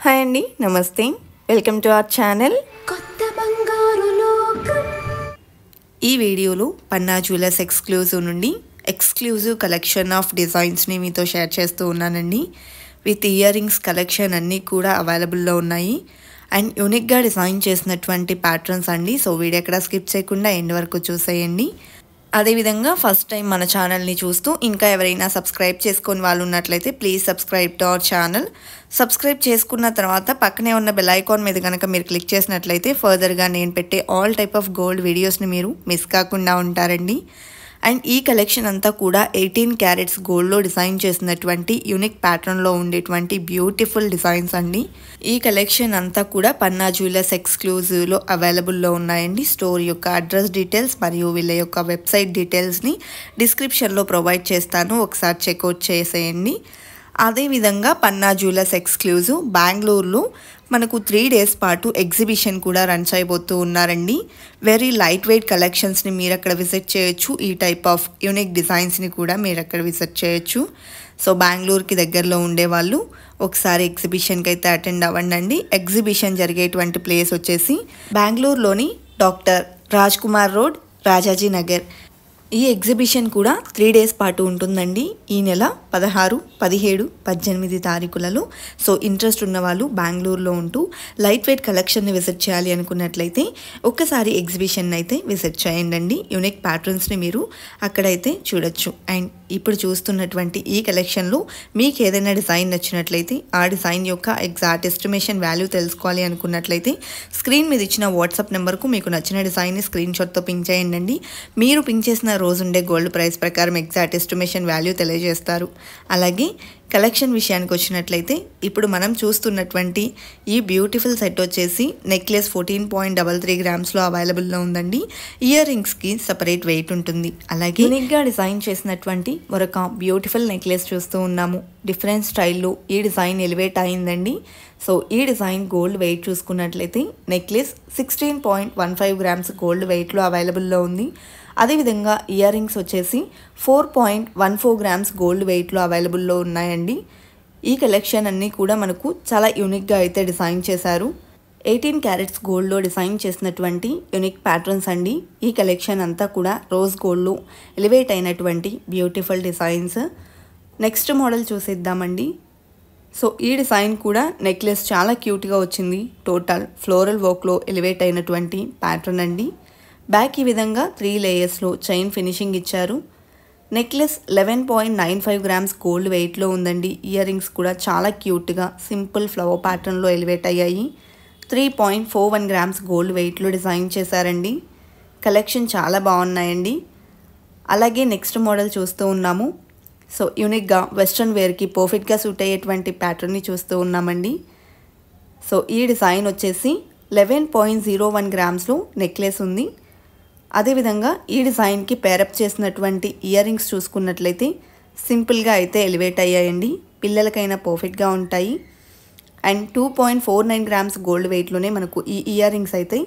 Hi అండి, నమస్తే. Welcome to our channel. ఈ వీడియోలో పన్నా జ్యువెలర్స్ ఎక్స్క్లూజివ్ నుండి ఎక్స్క్లూజివ్ కలెక్షన్ ఆఫ్ డిజైన్స్ని మీతో షేర్ చేస్తూ ఉన్నానండి. విత్ ఇయర్ రింగ్స్ కలెక్షన్ అన్నీ కూడా అవైలబుల్లో ఉన్నాయి. అండ్ యూనిక్గా డిజైన్ చేసినటువంటి ప్యాటర్న్స్ అండి. సో వీడియో ఎక్కడ స్కిప్ చేయకుండా ఎండ్ వరకు చూసేయండి. అదేవిధంగా ఫస్ట్ టైం మన ఛానల్ని చూస్తూ ఇంకా ఎవరైనా సబ్స్క్రైబ్ చేసుకొని వాళ్ళు ఉన్నట్లయితే please subscribe to our channel. Subscribe చేసుకున్న తర్వాత పక్కనే ఉన్న బెల్ ఐకాన్ మీద కనుక మీరు క్లిక్ చేసినట్లయితే ఫర్దర్గా నేను పెట్టే ఆల్ టైప్ ఆఫ్ గోల్డ్ వీడియోస్ని మీరు మిస్ కాకుండా ఉంటారండి. అండ్ ఈ కలెక్షన్ అంతా కూడా 18 క్యారెట్స్ గోల్డ్లో డిజైన్ చేసినటువంటి యూనిక్ ప్యాటర్న్లో ఉండేటువంటి బ్యూటిఫుల్ డిజైన్స్ అండి. ఈ కలెక్షన్ అంతా కూడా పన్నా జ్యువెలర్స్ ఎక్స్క్లూజివ్లో అవైలబుల్లో ఉన్నాయండి. స్టోర్ యొక్క అడ్రస్ డీటెయిల్స్ మరియు వీళ్ళ యొక్క వెబ్సైట్ డీటెయిల్స్ని డిస్క్రిప్షన్లో ప్రొవైడ్ చేస్తాను, ఒకసారి చెక్అవుట్ చేసేయండి. అదేవిధంగా పన్నా జ్యువెలర్స్ ఎక్స్క్లూజివ్ బెంగళూరులో మనకు 3 days పాటు ఎగ్జిబిషన్ కూడా రన్ చేయబోతూ ఉన్నారండి. వెరీ లైట్ వెయిట్ కలెక్షన్స్ని మీరు అక్కడ విజిట్ చేయొచ్చు. ఈ టైప్ ఆఫ్ యూనిక్ డిజైన్స్ని కూడా మీరు అక్కడ విజిట్ చేయొచ్చు. సో బెంగళూరుకి దగ్గరలో ఉండేవాళ్ళు ఒకసారి ఎగ్జిబిషన్కి అయితే అటెండ్ అవ్వండి. ఎగ్జిబిషన్ జరిగేటువంటి ప్లేస్ వచ్చేసి బెంగళూరులోని డాక్టర్ రాజ్ కుమార్ రోడ్, రాజాజీ నగర్. ఈ ఎగ్జిబిషన్ కూడా 3 days పాటు ఉంటుందండి. ఈ నెల 16, 17, 18 తారీఖులలో. సో ఇంట్రెస్ట్ ఉన్న వాళ్ళు బెంగళూరులో ఉంటూ లైట్ వెయిట్ కలెక్షన్ని విజిట్ చేయాలి అనుకున్నట్లయితే ఒక్కసారి ఎగ్జిబిషన్ అయితే విజిట్ చేయండి. యూనిక్ ప్యాటర్న్స్ని మీరు అక్కడైతే చూడొచ్చు. అండ్ ఇప్పుడు చూస్తున్నటువంటి ఈ కలెక్షన్లో మీకు ఏదైనా డిజైన్ నచ్చినట్లయితే ఆ డిజైన్ యొక్క ఎగ్జాక్ట్ ఎస్టిమేషన్ వాల్యూ తెలుసుకోవాలి అనుకున్నట్లయితే స్క్రీన్ మీద ఇచ్చిన వాట్సాప్ నెంబర్కు మీకు నచ్చిన డిజైన్ని స్క్రీన్ షాట్తో పింక్ చేయండి. మీరు పింక్ చేసిన రోజుండే గోల్డ్ ప్రైస్ ప్రకారం ఎగ్జాక్ట్ ఎస్టిమేషన్ వాల్యూ తెలియజేస్తారు. అలాగే కలెక్షన్ విషయానికి వచ్చినట్లయితే ఇప్పుడు మనం చూస్తున్నటువంటి ఈ బ్యూటిఫుల్ సెట్ వచ్చేసి నెక్లెస్ 14.33 grams అవైలబుల్లో ఉందండి. ఇయర్ రింగ్స్కి సపరేట్ వెయిట్ ఉంటుంది. అలాగే యూనిక్గా డిజైన్ చేసినటువంటి మరొక బ్యూటిఫుల్ నెక్లెస్ చూస్తూ ఉన్నాము. డిఫరెంట్ స్టైల్లో ఈ డిజైన్ ఎలివేట్ అయిందండి. సో ఈ డిజైన్ గోల్డ్ వెయిట్ చూసుకున్నట్లయితే నెక్లెస్ 16.15 grams గోల్డ్ వెయిట్లో అవైలబుల్లో ఉంది. అదేవిధంగా ఇయర్ రింగ్స్ వచ్చేసి 4.14 grams గోల్డ్ వెయిట్లో అవైలబుల్లో ఉన్నాయండి. ఈ కలెక్షన్ అన్నీ కూడా మనకు చాలా యూనిక్గా అయితే డిజైన్ చేశారు. 18 క్యారెట్స్ గోల్డ్లో డిజైన్ చేసినటువంటి యూనిక్ ప్యాటర్న్స్ అండి. ఈ కలెక్షన్ అంతా కూడా రోజ్ గోల్డ్లో ఎలివేట్ అయినటువంటి బ్యూటిఫుల్ డిజైన్స్. నెక్స్ట్ మోడల్ చూసేద్దామండి. సో ఈ డిజైన్ కూడా నెక్లెస్ చాలా క్యూట్గా వచ్చింది. టోటల్ ఫ్లోరల్ వర్క్లో ఎలివేట్ అయినటువంటి ప్యాటర్న్ అండి. బ్యాక్ ఈ విధంగా 3 layers చైన్ ఫినిషింగ్ ఇచ్చారు. నెక్లెస్ 11.95 grams గోల్డ్ వెయిట్లో ఉందండి. ఇయర్ రింగ్స్ కూడా చాలా క్యూట్గా సింపుల్ ఫ్లవర్ ప్యాటర్న్లో ఎలివేట్ అయ్యాయి. 3.41 grams గోల్డ్ వెయిట్లో డిజైన్ చేశారండి. కలెక్షన్ చాలా బాగున్నాయండి. అలాగే నెక్స్ట్ మోడల్ చూస్తూ ఉన్నాము. సో యూనిక్గా వెస్ట్రన్ వేర్కి పర్ఫెక్ట్గా సూట్ అయ్యేటువంటి ప్యాటర్న్ని చూస్తూ ఉన్నామండి. సో ఈ డిజైన్ వచ్చేసి 11.01 grams నెక్లెస్ ఉంది. అదేవిధంగా ఈ డిజైన్కి పేరప్ చేసినటువంటి ఇయర్ రింగ్స్ చూసుకున్నట్లయితే సింపుల్గా అయితే ఎలివేట్ అయ్యాయండి. పిల్లలకైనా పర్ఫెక్ట్గా ఉంటాయి. అండ్ 2.49 grams గోల్డ్ వెయిట్లోనే మనకు ఈ ఇయర్ రింగ్స్ అయితే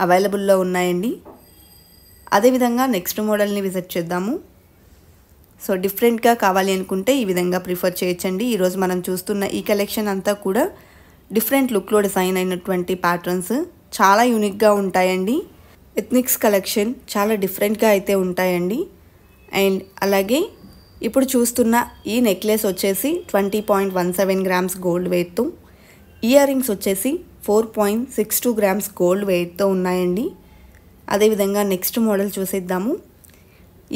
అవైలబుల్లో ఉన్నాయండి. అదేవిధంగా నెక్స్ట్ మోడల్ని విజిట్ చేద్దాము. సో డిఫరెంట్గా కావాలి అనుకుంటే ఈ విధంగా ప్రిఫర్ చేయొచ్చండి. ఈరోజు మనం చూస్తున్న ఈ కలెక్షన్ అంతా కూడా డిఫరెంట్ లుక్లో డిజైన్ అయినటువంటి ప్యాటర్న్స్ చాలా యూనిక్గా ఉంటాయండి. ఎథ్నిక్స్ కలెక్షన్ చాలా డిఫరెంట్గా అయితే ఉంటాయండి. అండ్ అలాగే ఇప్పుడు చూస్తున్న ఈ నెక్లెస్ వచ్చేసి 20.17 grams గోల్డ్ వెయిట్తో, ఇయర్ రింగ్స్ వచ్చేసి 4.62 grams గోల్డ్ వెయిట్తో ఉన్నాయండి. అదేవిధంగా నెక్స్ట్ మోడల్ చూసేద్దాము.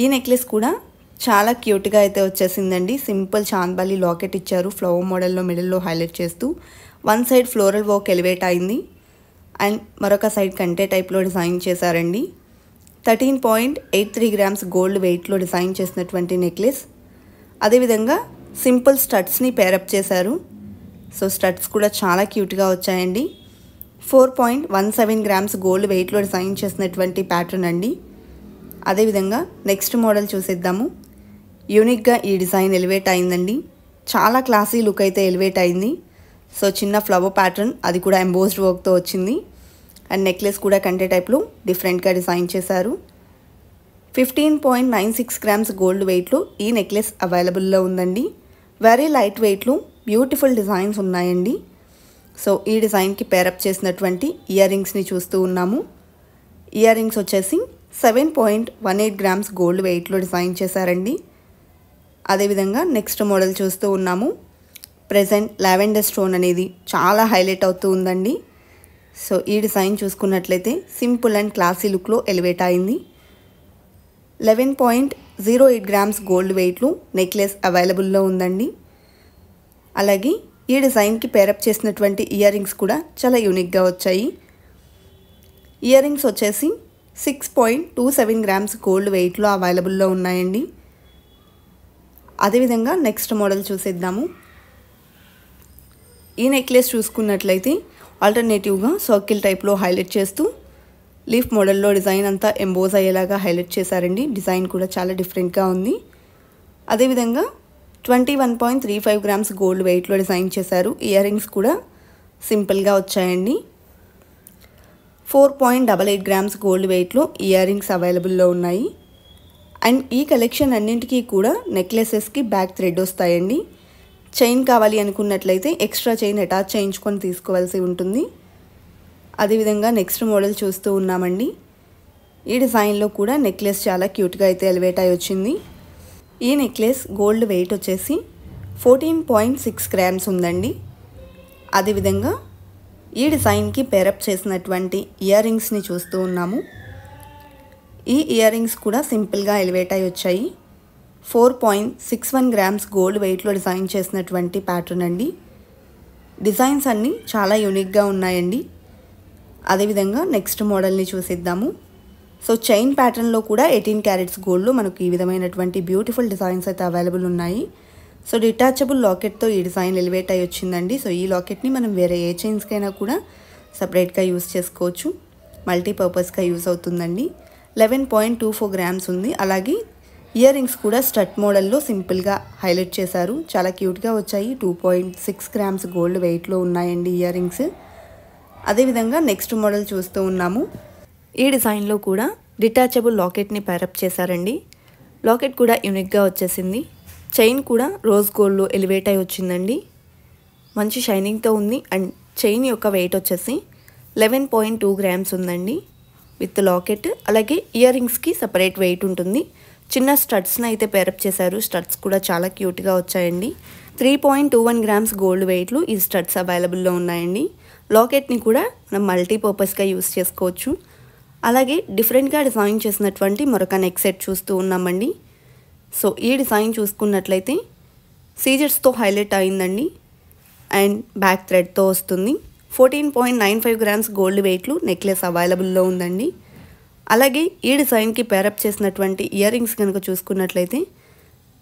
ఈ నెక్లెస్ కూడా చాలా క్యూట్గా అయితే వచ్చేసిందండి. సింపుల్ చాంద్బాలి లాకెట్ ఇచ్చారు. ఫ్లవర్ మోడల్లో మిడిల్లో హైలైట్ చేస్తూ one side floral work elevate అయింది. అండ్ మరొక సైడ్ కంటే టైప్లో డిజైన్ చేశారండి. 13.83 grams గోల్డ్ వెయిట్లో డిజైన్ చేసినటువంటి నెక్లెస్. అదేవిధంగా సింపుల్ స్టడ్స్ని పేరప్ చేశారు. సో స్టడ్స్ కూడా చాలా క్యూట్గా వచ్చాయండి. 4.17 grams గోల్డ్ వెయిట్లో డిజైన్ చేసినటువంటి ప్యాటర్న్ అండి. అదేవిధంగా నెక్స్ట్ మోడల్ చూసేద్దాము. యూనిక్గా ఈ డిజైన్ ఎలివేట్ అయిందండి. చాలా క్లాసీ లుక్ అయితే ఎలివేట్ అయింది. సో చిన్న ఫ్లవర్ ప్యాటర్న్, అది కూడా ఎంబోస్డ్ వర్క్తో వచ్చింది. అండ్ నెక్లెస్ కూడా కంటే టైప్లో డిఫరెంట్గా డిజైన్ చేశారు. 15.96 grams గోల్డ్ వెయిట్లో ఈ నెక్లెస్ అవైలబుల్లో ఉందండి. వెరీ లైట్ వెయిట్లో బ్యూటిఫుల్ డిజైన్స్ ఉన్నాయండి. సో ఈ డిజైన్కి పేరప్ చేసినటువంటి ఇయర్ రింగ్స్ని చూస్తూ ఉన్నాము. ఇయర్ రింగ్స్ వచ్చేసి 7.18 గ్రామ్స్ గోల్డ్ వెయిట్లో డిజైన్ చేశారండి. అదేవిధంగా నెక్స్ట్ మోడల్ చూస్తూ ఉన్నాము. ప్రెజెంట్ లావెండర్ స్టోన్ అనేది చాలా హైలైట్ అవుతూ ఉందండి. సో ఈ డిజైన్ చూసుకున్నట్లయితే సింపుల్ అండ్ క్లాసీ లుక్లో ఎలివేట్ అయింది. 11.08 గ్రామ్స్ గోల్డ్ వెయిట్లో నెక్లెస్ అవైలబుల్లో ఉందండి. అలాగే ఈ డిజైన్కి పేరప్ చేసినటువంటి ఇయర్ రింగ్స్ కూడా చాలా యూనిక్గా వచ్చాయి. ఇయర్ రింగ్స్ వచ్చేసి 6.27 గ్రామ్స్ గోల్డ్ వెయిట్లో అవైలబుల్లో ఉన్నాయండి. అదేవిధంగా నెక్స్ట్ మోడల్ చూసేద్దాము. ఈ నెక్లెస్ చూసుకున్నట్లయితే ఆల్టర్నేటివ్గా సర్కిల్ టైప్లో హైలైట్ చేస్తూ లీఫ్ మోడల్లో డిజైన్ అంతా ఎంబోజ్ అయ్యేలాగా హైలైట్ చేశారండి. డిజైన్ కూడా చాలా డిఫరెంట్గా ఉంది. అదేవిధంగా 21.35 గ్రామ్స్ గోల్డ్ వెయిట్లో డిజైన్ చేశారు. ఇయర్ రింగ్స్ కూడా సింపుల్గా వచ్చాయండి. 4.88 గ్రామ్స్ గోల్డ్ వెయిట్లో ఇయర్ రింగ్స్ అవైలబుల్లో ఉన్నాయి. అండ్ ఈ కలెక్షన్ అన్నింటికీ కూడా నెక్లెసెస్కి బ్యాక్ థ్రెడ్ వస్తాయండి. చైన్ కావాలి అనుకున్నట్లయితే ఎక్స్ట్రా చైన్ అటాచ్ చేయించుకొని తీసుకోవాల్సి ఉంటుంది. అదేవిధంగా నెక్స్ట్ మోడల్ చూస్తూ ఉన్నామండి. ఈ డిజైన్లో కూడా నెక్లెస్ చాలా క్యూట్గా అయితే ఎలివేట్ అయి వచ్చింది. ఈ నెక్లెస్ గోల్డ్ వెయిట్ వచ్చేసి 14.6 గ్రామ్స్ ఉందండి. అదేవిధంగా ఈ డిజైన్కి పేరప్ చేసినటువంటి ఇయర్ రింగ్స్ని చూస్తూ ఉన్నాము. ఈ ఇయర్ రింగ్స్ కూడా సింపుల్గా ఎలివేట్ అయి వచ్చాయి. 4.61 గ్రామ్స్ గోల్డ్ వెయిట్లో డిజైన్ చేసినటువంటి ప్యాటర్న్ అండి. డిజైన్స్ అన్నీ చాలా యూనిక్గా ఉన్నాయండి. అదేవిధంగా నెక్స్ట్ మోడల్ని చూసిద్దాము. సో చైన్ ప్యాటర్న్లో కూడా 18 క్యారెట్స్ గోల్డ్లో మనకు ఈ విధమైనటువంటి బ్యూటిఫుల్ డిజైన్స్ అయితే అవైలబుల్ ఉన్నాయి. సో డిటాచబుల్ లాకెట్తో ఈ డిజైన్ ఎలివేట్ అయి వచ్చిందండి. సో ఈ లాకెట్ని మనం వేరే ఏ చైన్స్కైనా కూడా సపరేట్గా యూస్ చేసుకోవచ్చు. మల్టీపర్పస్గా యూస్ అవుతుందండి. 11.24 గ్రామ్స్ ఉంది. అలాగే ఇయర్ రింగ్స్ కూడా స్టడ్ మోడల్లో సింపుల్గా హైలైట్ చేశారు. చాలా క్యూట్గా వచ్చాయి. 2.6 గ్రామ్స్ గోల్డ్ వెయిట్లో ఉన్నాయండి ఇయర్ రింగ్స్. అదేవిధంగా నెక్స్ట్ మోడల్ చూస్తూ ఉన్నాము. ఈ డిజైన్లో కూడా డిటాచబుల్ లాకెట్ని పేరప్ చేశారండి. లాకెట్ కూడా యూనిక్గా వచ్చేసింది. చైన్ కూడా రోజ్ గోల్డ్లో ఎలివేట్ అయి వచ్చిందండి. మంచి షైనింగ్తో ఉంది. అండ్ చైన్ యొక్క వెయిట్ వచ్చేసి 11.2 గ్రామ్స్ ఉందండి విత్ లాకెట్. అలాగే ఇయర్ రింగ్స్కి సపరేట్ వెయిట్ ఉంటుంది. చిన్న స్టడ్స్ని అయితే పేరప్ చేశారు. స్టడ్స్ కూడా చాలా క్యూట్గా వచ్చాయండి. 3.21 గ్రామ్స్ గోల్డ్ వెయిట్లో ఈ స్టడ్స్ అవైలబుల్లో ఉన్నాయండి. లాకెట్ని కూడా మనం మల్టీపర్పస్గా యూస్ చేసుకోవచ్చు. అలాగే డిఫరెంట్గా డిజైన్ చేసినటువంటి మరొక నెక్ సెట్ చూస్తూ ఉన్నామండి. సో ఈ డిజైన్ చూసుకున్నట్లయితే సీజర్స్తో హైలైట్ అయిందండి. అండ్ బ్యాక్ థ్రెడ్తో వస్తుంది. 14.95 గ్రామ్స్ గోల్డ్ వెయిట్లో నెక్లెస్ అవైలబుల్లో ఉందండి. అలాగే ఈ డిజైన్కి పేరప్ చేసినటువంటి ఇయర్ రింగ్స్ కనుక చూసుకున్నట్లయితే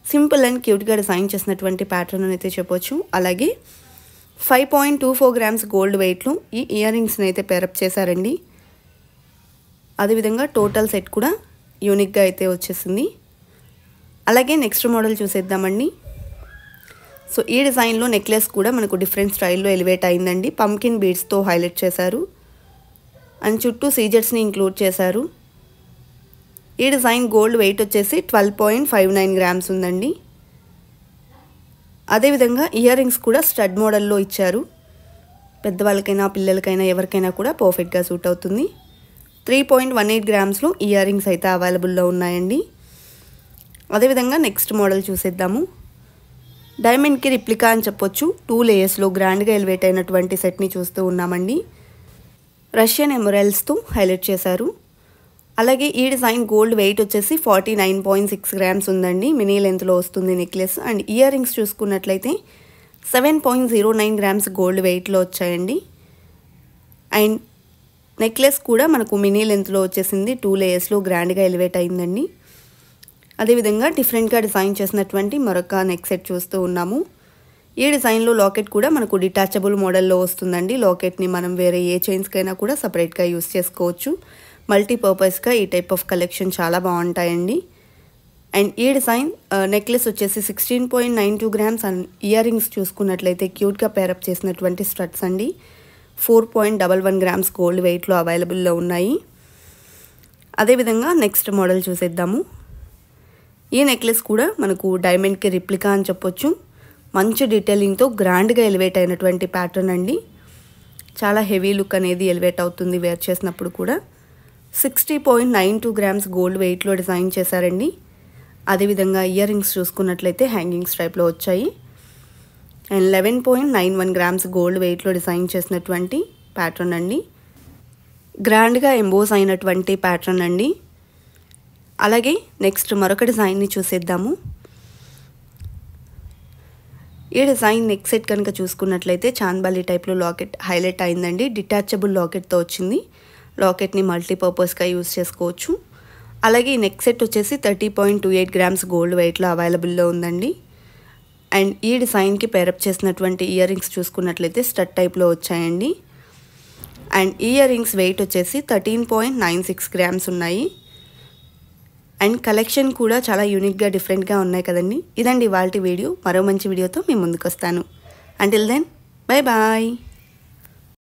సింపుల్ అండ్ క్యూట్గా డిజైన్ చేసినటువంటి ప్యాటర్న్ అయితే చెప్పొచ్చు. అలాగే 5.24 గ్రామ్స్ గోల్డ్ వెయిట్లో ఈ ఇయర్ రింగ్స్ని అయితే పేరప్ చేశారండి. అదేవిధంగా టోటల్ సెట్ కూడా యూనిక్గా అయితే వచ్చేసింది. అలాగే నెక్స్ట్ మోడల్ చూసేద్దామండి. సో ఈ డిజైన్లో నెక్లెస్ కూడా మనకు డిఫరెంట్ స్టైల్లో ఎలివేట్ అయిందండి. పంకిన్ బీడ్స్తో హైలైట్ చేశారు. అండ్ చుట్టూ సీజర్స్ని ఇంక్లూడ్ చేశారు. ఈ డిజైన్ గోల్డ్ వెయిట్ వచ్చేసి 12.59 గ్రామ్స్ ఉందండి. అదేవిధంగా ఇయర్ రింగ్స్ కూడా స్టడ్ మోడల్లో ఇచ్చారు. పెద్దవాళ్ళకైనా పిల్లలకైనా ఎవరికైనా కూడా పర్ఫెక్ట్గా సూట్ అవుతుంది. 3.18 గ్రామ్స్లో ఇయర్ రింగ్స్ అయితే అవైలబుల్లో ఉన్నాయండి. అదేవిధంగా నెక్స్ట్ మోడల్ చూసేద్దాము. డైమండ్కి రిప్లికా అని చెప్పొచ్చు. 2 లేయర్స్లో గ్రాండ్గా ఎలివేట్ అయినటువంటి సెట్ని చూస్తూ ఉన్నామండి. రష్యన్ ఎమరాల్డ్స్తో హైలైట్ చేశారు. అలాగే ఈ డిజైన్ గోల్డ్ వెయిట్ వచ్చేసి 49.6 గ్రామ్స్ ఉందండి. మినీ లెంత్లో వస్తుంది నెక్లెస్. అండ్ ఇయర్ రింగ్స్ చూసుకున్నట్లయితే 7.09 గ్రామ్స్ గోల్డ్ వెయిట్లో వచ్చాయండి. అండ్ నెక్లెస్ కూడా మనకు మినీ లెంత్లో వచ్చేసింది. 2 లేయర్స్లో గ్రాండ్గా ఎలివేట్ అయిందండి. అదేవిధంగా డిఫరెంట్గా డిజైన్ చేసినటువంటి మరొక నెక్ సెట్ చూస్తూ ఉన్నాము. ఈ డిజైన్లో లాకెట్ కూడా మనకు డిటాచబుల్ మోడల్లో వస్తుందండి. లాకెట్ని మనం వేరే ఏ చైన్స్కైనా కూడా సపరేట్గా యూస్ చేసుకోవచ్చు. మల్టీపర్పస్గా ఈ టైప్ ఆఫ్ కలెక్షన్ చాలా బాగుంటాయండి. అండ్ ఈ డిజైన్ నెక్లెస్ వచ్చేసి 16.92 గ్రామ్స్. అండ్ ఇయర్ రింగ్స్ చూసుకున్నట్లయితే క్యూట్గా పేరప్ చేసినటువంటి స్టడ్స్ అండి. 4.11 గ్రామ్స్ గోల్డ్ వెయిట్లో అవైలబుల్లో ఉన్నాయి. అదేవిధంగా నెక్స్ట్ మోడల్ చూసేద్దాము. ఈ నెక్లెస్ కూడా మనకు డైమండ్కి రిప్లికా అని చెప్పొచ్చు. మంచి డీటెయిలింగ్తో గ్రాండ్గా ఎలివేట్ అయినటువంటి ప్యాటర్న్ అండి. చాలా హెవీ లుక్ అనేది ఎలివేట్ అవుతుంది వేర్ చేసినప్పుడు కూడా. 60.92 గ్రామ్స్ గోల్డ్ వెయిట్లో డిజైన్ చేశారండి. అదేవిధంగా ఇయర్ రింగ్స్ చూసుకున్నట్లయితే హ్యాంగింగ్స్ టైప్లో వచ్చాయి. అండ్ 11.91 గ్రామ్స్ గోల్డ్ వెయిట్లో డిజైన్ చేసినటువంటి ప్యాటర్న్ అండి. గ్రాండ్గా ఎంబోస్ అయినటువంటి ప్యాటర్న్ అండి. అలాగే నెక్స్ట్ మరొక డిజైన్ని చూసేద్దాము. ఈ డిజైన్ నెక్ సెట్ కనుక చూసుకున్నట్లయితే చాంద్బాలి టైప్లో లాకెట్ హైలైట్ అయిందండి. డిటాచబుల్ లాకెట్తో వచ్చింది. లాకెట్ని మల్టీపర్పస్గా యూజ్ చేసుకోవచ్చు. అలాగే ఈ నెక్ సెట్ వచ్చేసి 30.28 గ్రామ్స్ గోల్డ్ వెయిట్లో అవైలబుల్లో ఉందండి. అండ్ ఈ డిజైన్కి పేరప్ చేసినటువంటి ఇయర్ రింగ్స్ చూసుకున్నట్లయితే స్టడ్ టైప్లో వచ్చాయండి. అండ్ ఇయర్ రింగ్స్ వెయిట్ వచ్చేసి 13.96 గ్రామ్స్ ఉన్నాయి. అండ్ కలెక్షన్ కూడా చాలా యూనిక్గా డిఫరెంట్గా ఉన్నాయి కదండి. ఇదండి ఇవాల్టి వీడియో. మరో మంచి వీడియోతో మీ ముందుకు వస్తాను. Until then bye bye.